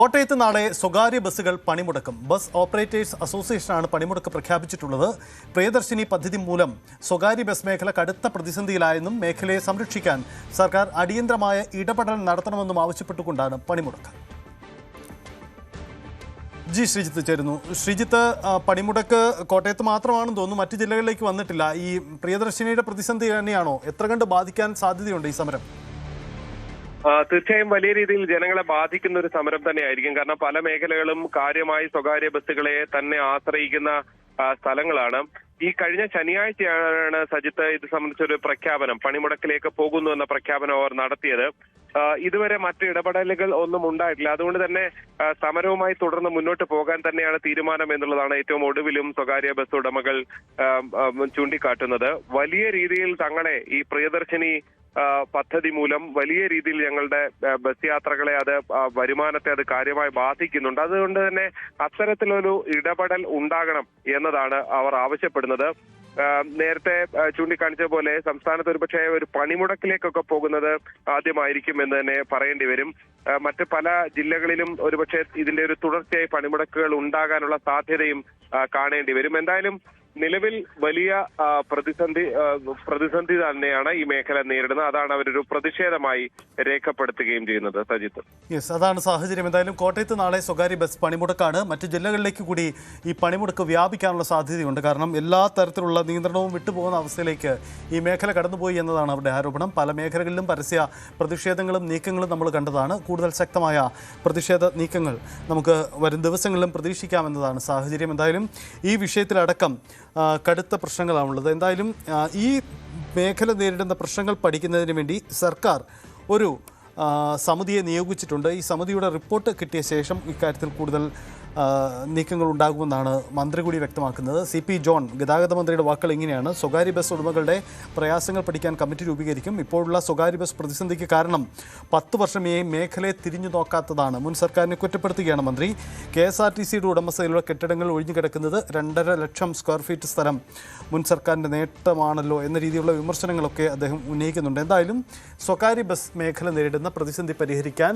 കോട്ടയത്ത് നാളെ സ്വകാര്യ ബസ്സുകൾ പണിമുടക്കും. ബസ് ഓപ്പറേറ്റേഴ്സ് അസോസിയേഷനാണ് പണിമുടക്ക് പ്രഖ്യാപിച്ചിട്ടുള്ളത്. പ്രിയദർശിനി പദ്ധതി മൂലം സ്വകാര്യ ബസ് മേഖല കടുത്ത പ്രതിസന്ധിയിലായെന്നും മേഖലയെ സംരക്ഷിക്കാൻ സർക്കാർ അടിയന്തരമായ ഇടപെടൽ നടത്തണമെന്നും ആവശ്യപ്പെട്ടുകൊണ്ടാണ് പണിമുടക്ക്. ശ്രീജിത്ത് ചേരുന്നു. ശ്രീജിത്ത്, പണിമുടക്ക് കോട്ടയത്ത് മാത്രമാണെന്ന് തോന്നുന്നു, മറ്റു ജില്ലകളിലേക്ക് വന്നിട്ടില്ല. ഈ പ്രിയദർശിനിയുടെ പ്രതിസന്ധി തന്നെയാണോ? എത്ര കണ്ട് ബാധിക്കാൻ സാധ്യതയുണ്ട് ഈ സമരം? തീർച്ചയായും വലിയ രീതിയിൽ ജനങ്ങളെ ബാധിക്കുന്ന ഒരു സമരം തന്നെയായിരിക്കും. കാരണം പല മേഖലകളും കാര്യമായി സ്വകാര്യ ബസ്സുകളെ തന്നെ ആശ്രയിക്കുന്ന സ്ഥലങ്ങളാണ്. ഈ കഴിഞ്ഞ ശനിയാഴ്ചയാണ് സജിത്ത് ഇത് സംബന്ധിച്ചൊരു പ്രഖ്യാപനം, പണിമുടക്കിലേക്ക് പോകുന്നു എന്ന പ്രഖ്യാപനം അവർ നടത്തിയത്. ഇതുവരെ മറ്റ് ഇടപെടലുകൾ ഒന്നും ഉണ്ടായിട്ടില്ല. അതുകൊണ്ട് തന്നെ സമരവുമായി തുടർന്ന് മുന്നോട്ട് പോകാൻ തന്നെയാണ് തീരുമാനം എന്നുള്ളതാണ് ഏറ്റവും ഒടുവിലും സ്വകാര്യ ബസ് ഉടമകൾ ചൂണ്ടിക്കാട്ടുന്നത്. വലിയ രീതിയിൽ തങ്ങളെ ഈ പ്രിയദർശിനി പദ്ധതി മൂലം വലിയ രീതിയിൽ ഞങ്ങളുടെ ബസ് യാത്രകളെ, അത് വരുമാനത്തെ അത് കാര്യമായി ബാധിക്കുന്നുണ്ട്. അതുകൊണ്ട് തന്നെ അത്തരത്തിലൊരു ഇടപെടൽ ഉണ്ടാകണം എന്നതാണ് അവർ ആവശ്യപ്പെടുന്നത്. നേരത്തെ ചൂണ്ടിക്കാണിച്ച പോലെ സംസ്ഥാനത്ത് ഒരുപക്ഷെ ഒരു പണിമുടക്കിലേക്കൊക്കെ പോകുന്നത് ആദ്യമായിരിക്കും എന്ന് തന്നെ പറയേണ്ടി വരും. മറ്റ് പല ജില്ലകളിലും ഒരുപക്ഷെ ഇതിന്റെ ഒരു തുടർച്ചയായി പണിമുടക്കുകൾ ഉണ്ടാകാനുള്ള സാധ്യതയും കാണേണ്ടി വരും. എന്തായാലും നിലവിൽ വലിയ പ്രതിസന്ധി തന്നെയാണ് ഈ മേഖല നേരിടുന്നത്. അതാണ് അവരൊരു പ്രതിഷേധമായി രേഖപ്പെടുത്തുകയും ചെയ്യുന്നത്. സജിത്ത്, അതാണ് സാഹചര്യം. എന്തായാലും കോട്ടയത്ത് നാളെ സ്വകാര്യ ബസ് പണിമുടക്കാണ്. മറ്റ് ജില്ലകളിലേക്ക് കൂടി ഈ പണിമുടക്ക് വ്യാപിക്കാനുള്ള സാധ്യതയുണ്ട്. കാരണം എല്ലാ തരത്തിലുള്ള നിയന്ത്രണവും വിട്ടുപോകുന്ന അവസ്ഥയിലേക്ക് ഈ മേഖല കടന്നുപോയി എന്നതാണ് അവരുടെ ആരോപണം. പല മേഖലകളിലും പരസ്യ പ്രതിഷേധങ്ങളും നീക്കങ്ങളും നമ്മൾ കണ്ടതാണ്. കൂടുതൽ ശക്തമായ പ്രതിഷേധ നീക്കങ്ങൾ നമുക്ക് വരും ദിവസങ്ങളിലും പ്രതീക്ഷിക്കാമെന്നതാണ് സാഹചര്യം. എന്തായാലും ഈ വിഷയത്തിലടക്കം കടുത്ത പ്രശ്നങ്ങളാണുള്ളത്. എന്തായാലും ഈ മേഖല നേരിടുന്ന പ്രശ്നങ്ങൾ പഠിക്കുന്നതിന് വേണ്ടി സർക്കാർ ഒരു സമിതിയെ നിയോഗിച്ചിട്ടുണ്ട്. ഈ സമിതിയുടെ റിപ്പോർട്ട് കിട്ടിയ ശേഷം ഇക്കാര്യത്തിൽ കൂടുതൽ നീക്കങ്ങൾ ഉണ്ടാകുമെന്നാണ് മന്ത്രി കൂടി വ്യക്തമാക്കുന്നത്. CP ജോൺ, ഗതാഗത മന്ത്രിയുടെ വാക്കുകൾ ഇങ്ങനെയാണ്: സ്വകാര്യ ബസ് ഉടമകളുടെ പ്രയാസങ്ങൾ പഠിക്കാൻ കമ്മിറ്റി രൂപീകരിക്കും. ഇപ്പോഴുള്ള സ്വകാര്യ ബസ് പ്രതിസന്ധിക്ക് കാരണം 10 വർഷമേ മേഖലയെ തിരിഞ്ഞു നോക്കാത്തതാണ്. മുൻ സർക്കാരിനെ കുറ്റപ്പെടുത്തുകയാണ് മന്ത്രി. KSRTCയുടെ ഉടമസ്ഥയിലുള്ള കെട്ടിടങ്ങൾ ഒഴിഞ്ഞുകിടക്കുന്നത് 2.5 ലക്ഷം സ്ക്വയർ ഫീറ്റ് സ്ഥലം മുൻ സർക്കാരിൻ്റെ നേട്ടമാണല്ലോ എന്ന രീതിയിലുള്ള വിമർശനങ്ങളൊക്കെ അദ്ദേഹം ഉന്നയിക്കുന്നുണ്ട്. എന്തായാലും സ്വകാര്യ ബസ് മേഖല നേരിടുന്ന പ്രതിസന്ധി പരിഹരിക്കാൻ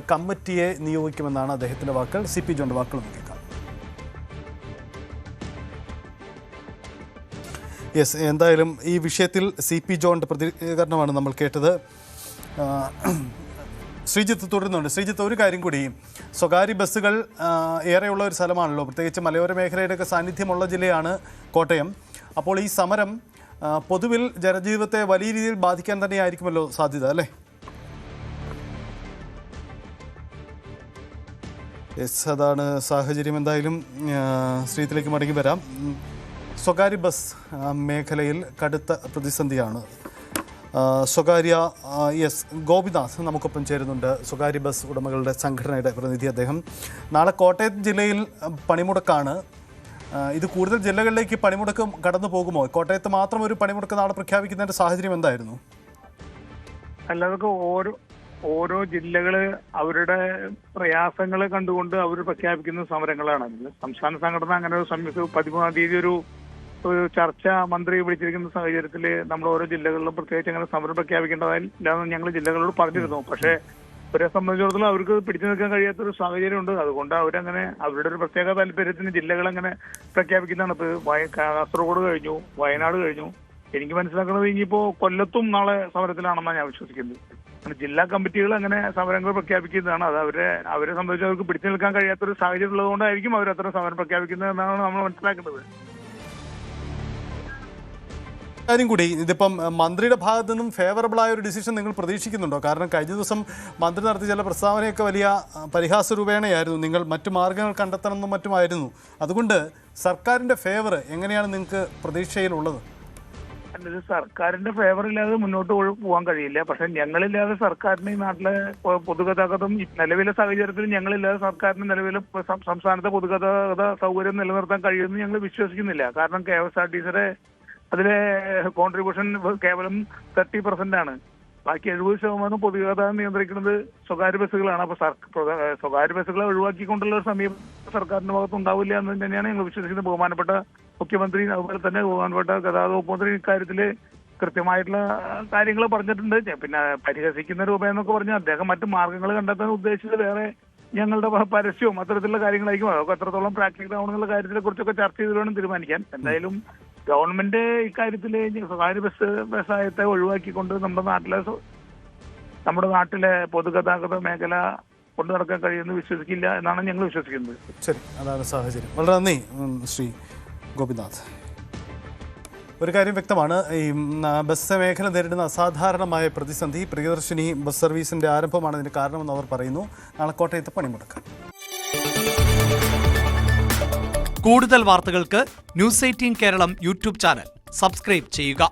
കമ്മിറ്റിയെ നിയോഗിക്കുമെന്നാണ് അദ്ദേഹത്തിൻ്റെ വാക്കുകൾ. CP ജോണിൻ്റെ വാക്കുകൾ കേൾക്കാം. എന്തായാലും ഈ വിഷയത്തിൽ CP ജോണിൻ്റെ പ്രതികരണമാണ് നമ്മൾ കേട്ടത്. ശ്രീജിത്ത് തുടരുന്നുണ്ട്. ശ്രീജിത്ത്, ഒരു കാര്യം കൂടി, സ്വകാര്യ ബസ്സുകൾ ഏറെയുള്ള ഒരു സ്ഥലമാണല്ലോ, പ്രത്യേകിച്ച് മലയോര മേഖലയുടെയൊക്കെ സാന്നിധ്യമുള്ള ജില്ലയാണ് കോട്ടയം. അപ്പോൾ ഈ സമരം പൊതുവിൽ ജനജീവിതത്തെ വലിയ രീതിയിൽ ബാധിക്കാൻ തന്നെയായിരിക്കുമല്ലോ സാധ്യത, അല്ലേ? അതാണ് സാഹചര്യം. എന്തായാലും ശ്രീജിത്തിലേക്ക് മടങ്ങി വരാം. സ്വകാര്യ ബസ് മേഖലയിൽ കടുത്ത പ്രതിസന്ധിയാണ്. ഗോപിനാഥ് നമുക്കൊപ്പം ചേരുന്നുണ്ട്, സ്വകാര്യ ബസ് ഉടമകളുടെ സംഘടനയുടെ പ്രതിനിധി അദ്ദേഹം. നാളെ കോട്ടയം ജില്ലയിൽ പണിമുടക്കാണ്. ഇത് കൂടുതൽ ജില്ലകളിലേക്ക് പണിമുടക്ക് കടന്നു പോകുമോ? കോട്ടയത്ത് മാത്രം ഒരു പണിമുടക്ക് നാളെ പ്രഖ്യാപിക്കുന്നതിൻ്റെ സാഹചര്യം എന്തായിരുന്നു? അല്ലാതെ ഓരോ ജില്ലകള് അവരുടെ പ്രയാസങ്ങൾ കണ്ടുകൊണ്ട് അവർ പ്രഖ്യാപിക്കുന്ന സമരങ്ങളാണ്. സംസ്ഥാന സംഘടന അങ്ങനെ ഒരു 13-ാം തീയതി ഒരു ചർച്ച മന്ത്രി വിളിച്ചിരിക്കുന്ന സാഹചര്യത്തിൽ നമ്മൾ ഓരോ ജില്ലകളിലും പ്രത്യേകിച്ച് അങ്ങനെ സമരം പ്രഖ്യാപിക്കേണ്ടതായില്ലാന്ന് ഞങ്ങൾ ജില്ലകളോട് പറഞ്ഞിരുന്നു. പക്ഷേ അവരെ സംബന്ധിച്ചിടത്തോളം അവർക്ക് പിടിച്ചു നിൽക്കാൻ കഴിയാത്തൊരു സാഹചര്യമുണ്ട്. അതുകൊണ്ട് അവരങ്ങനെ അവരുടെ ഒരു പ്രത്യേക താല്പര്യത്തിന് ജില്ലകളങ്ങനെ പ്രഖ്യാപിക്കുന്നതാണ്. ഇപ്പോൾ കാസർഗോഡ് കഴിഞ്ഞു, വയനാട് കഴിഞ്ഞു. എനിക്ക് മനസ്സിലാക്കുന്നത് ഇനിയിപ്പോ കൊല്ലത്തും നാളെ സമരത്തിലാണെന്നാണ് ഞാൻ വിശ്വസിക്കുന്നത്. ജില്ലാ കമ്മിറ്റികൾ അങ്ങനെ സമരങ്ങൾ പ്രഖ്യാപിക്കുന്നതാണ്. അത് അവരെ സംബന്ധിച്ച് അവർക്ക് പിടിച്ചു നിൽക്കാൻ കഴിയാത്തൊരു സാഹചര്യം ഉള്ളതുകൊണ്ടായിരിക്കും അവർ അത്ര സമരം പ്രഖ്യാപിക്കുന്നത് എന്നാണ് നമ്മൾ മനസ്സിലാക്കുന്നത്. കാര്യം കൂടി, ഇതിപ്പം മന്ത്രിയുടെ ഭാഗത്തു നിന്നും ഫേവറബിളായ ഒരു ഡിസിഷൻ നിങ്ങൾ പ്രതീക്ഷിക്കുന്നുണ്ടോ? കാരണം കഴിഞ്ഞ ദിവസം മന്ത്രി നടത്തിയ ചില പ്രസ്താവനയൊക്കെ വലിയ പരിഹാസ രൂപേണയായിരുന്നു. നിങ്ങൾ മറ്റു മാർഗങ്ങൾ കണ്ടെത്തണമെന്നും മറ്റുമായിരുന്നു. അതുകൊണ്ട് സർക്കാരിൻ്റെ ഫേവർ എങ്ങനെയാണ് നിങ്ങൾക്ക് പ്രതീക്ഷയിലുള്ളത്? അല്ലാതെ സർക്കാരിന്റെ ഫേവർ ഇല്ലാതെ മുന്നോട്ട് പോകാൻ കഴിയില്ല. പക്ഷെ ഞങ്ങളില്ലാതെ സർക്കാരിന് ഈ നാട്ടിലെ പൊതുഗതാഗതം നിലവിലെ സാഹചര്യത്തിൽ ഞങ്ങളില്ലാതെ സർക്കാരിന് നിലവിലെ സംസ്ഥാനത്തെ പൊതുഗതാഗത സൗകര്യം നിലനിർത്താൻ കഴിയുമെന്ന് ഞങ്ങൾ വിശ്വസിക്കുന്നില്ല. കാരണം KSRTCയുടെ അതിലെ കോൺട്രിബ്യൂഷൻ കേവലം 30% ആണ്. ബാക്കി 70% പൊതുഗതാഗതം നിയന്ത്രിക്കുന്നത് സ്വകാര്യ ബസ്സുകളാണ്. അപ്പൊ സ്വകാര്യ ബസ്സുകളെ ഒഴിവാക്കിക്കൊണ്ടുള്ള ഒരു സമീപം സർക്കാരിന്റെ ഭാഗത്ത് ഉണ്ടാവില്ല എന്ന് തന്നെയാണ് ഞങ്ങൾ വിശ്വസിക്കുന്നത്. ബഹുമാനപ്പെട്ട മുഖ്യമന്ത്രി അതുപോലെ തന്നെ ബഹുമാനപ്പെട്ട ഗതാഗത വകുപ്പ് മന്ത്രി ഇക്കാര്യത്തില് കൃത്യമായിട്ടുള്ള കാര്യങ്ങൾ പറഞ്ഞിട്ടുണ്ട്. പിന്നെ പരിഹസിക്കുന്ന രൂപ എന്നൊക്കെ പറഞ്ഞാൽ അദ്ദേഹം മറ്റു മാർഗങ്ങൾ കണ്ടെത്താൻ ഉദ്ദേശിച്ചത് വേറെ ഞങ്ങളുടെ പരസ്യവും അത്തരത്തിലുള്ള കാര്യങ്ങളായിരിക്കും. അതൊക്കെ എത്രത്തോളം പ്രാക്ടിക്കൽ ആവണമെന്നുള്ള കാര്യത്തിനെ കുറിച്ചൊക്കെ ചർച്ച ചെയ്ത് വേണം തീരുമാനിക്കാൻ. എന്തായാലും ഗവൺമെന്റ് ഇക്കാര്യത്തിൽ സ്വകാര്യ ബസ് വ്യവസായത്തെ ഒഴിവാക്കിക്കൊണ്ട് നമ്മുടെ നാട്ടിലെ പൊതുഗതാഗത മേഖല കൊണ്ടു നടക്കാൻ കഴിയുമെന്ന് വിശ്വസിക്കില്ല എന്നാണ് ഞങ്ങൾ വിശ്വസിക്കുന്നത്. ശരി, അതാണ് സാഹചര്യം. വളരെ നന്ദി ശ്രീ ഗോപിനാഥ്. ഒരു കാര്യം വ്യക്തമാണ്, ഈ ബസ് മേഖല നേരിടുന്ന അസാധാരണമായ പ്രതിസന്ധി, പ്രിയദർശിനി ബസ് സർവീസിന്റെ ആരംഭമാണ് ഇതിന് കാരണമെന്ന് അവർ പറയുന്നു. നാളെ കോട്ടയത്ത് പണിമുടക്ക്. കൂടുതൽ വാർത്തകൾക്ക് news 18 Keralam YouTube channel subscribe ചെയ്യുക.